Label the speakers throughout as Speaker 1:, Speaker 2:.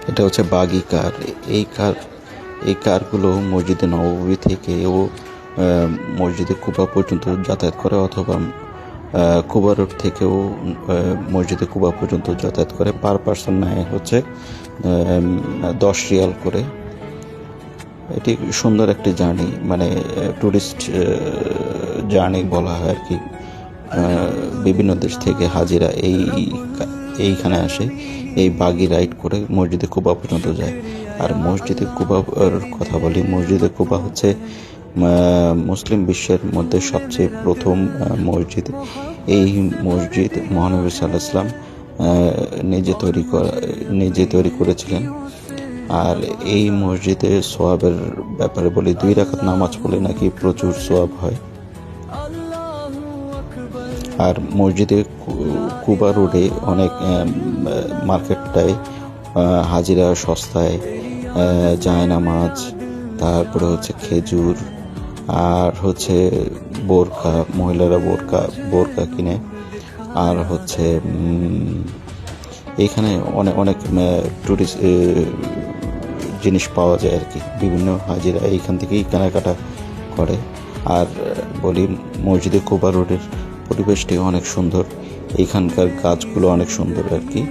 Speaker 1: এটা হচ্ছে বাগি কার। এই কারগুলো মসজিদে নববী থেকেও মসজিদে কুবা পর্যন্ত যাতায়াত করে, অথবা কুবা রোড থেকেও মসজিদে কুবা পর্যন্ত যাতায়াত করে। পার পার্সন নেয় হচ্ছে 10 রিয়াল করে। এটি সুন্দর একটি জার্নি, মানে ট্যুরিস্ট জার্নি বলা হয় আর কি। বিভিন্ন দেশ থেকে হাজিরা এইখানে আসে, এই বাগি রাইড করে মসজিদে কুবা পর্যন্ত যায়। আর মসজিদে কুবার কথা বলি, মসজিদে কুবা হচ্ছে মুসলিম বিশ্বের মধ্যে সবচেয়ে প্রথম মসজিদ। এই মসজিদ মহানবী সাল্লাল্লাহু আলাইহি ওয়াসাল্লাম নিজে তৈরি করেছিলেন। আর এই মসজিদে সোয়াবের ব্যাপারে বলি, 2 রাকাত নামাজ পড়লে নাকি প্রচুর সোয়াব হয়। আর মসজিদে কুবা রোডে অনেক মার্কেটটায় হাজিরা সস্তায় জায়নামাজ, তারপরে হচ্ছে খেজুর, আর হচ্ছে বোরকা, মহিলারা বোরকা কিনে। আর হচ্ছে এইখানে অনেক অনেক টুরিস্ট জিনিস পাওয়া যায় আর কি। বিভিন্ন হাজিরা এইখান থেকেই কেনাকাটা করে। আর বলি, মসজিদে কুবা রোডের পরিবেশটি অনেক সুন্দর, এইখানকার গাছগুলো অনেক সুন্দর আর কি,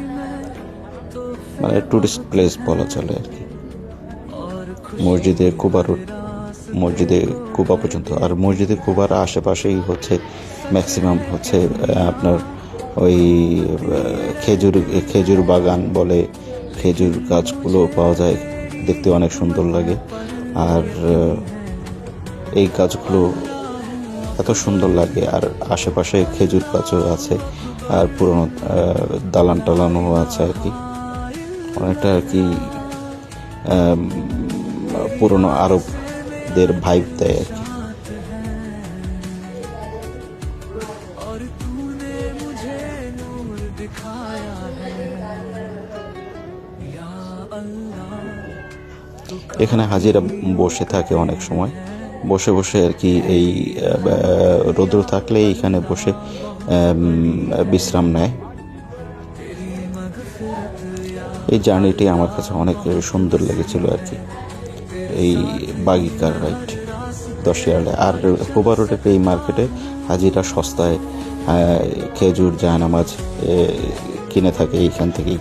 Speaker 1: মানে টুরিস্ট প্লেস বলা চলে আর কি মসজিদে কুবা রোড, মসজিদে কুবা পর্যন্ত। আর মসজিদে কুবার আশেপাশেই হচ্ছে ম্যাক্সিমাম হচ্ছে আপনার ওই খেজুর বাগান বলে, খেজুর গাছগুলো পাওয়া যায়, দেখতে অনেক সুন্দর লাগে। আর এই গাছগুলো এত সুন্দর লাগে। আর আশেপাশে খেজুর গাছও আছে, আর পুরোনো দালান টালানও আছে আর কি, অনেকটা আর কি পুরোনো আরবদের ভাইব দেয় আর কি। এখানে হাজিরা বসে থাকে অনেক সময়, বসে বসে আর কি, এই রৌদ্র থাকলে এইখানে বসে বিশ্রাম নেয়। এই জার্নিটি আমার কাছে অনেক সুন্দর লেগেছিল আর কি, এই বাগি কার রাইড 10 রিয়ালে। আর কুবা রোডের এই মার্কেটে হাজিরা সস্তায় খেজুর জায়নামাজ কিনে থাকে এইখান থেকেই।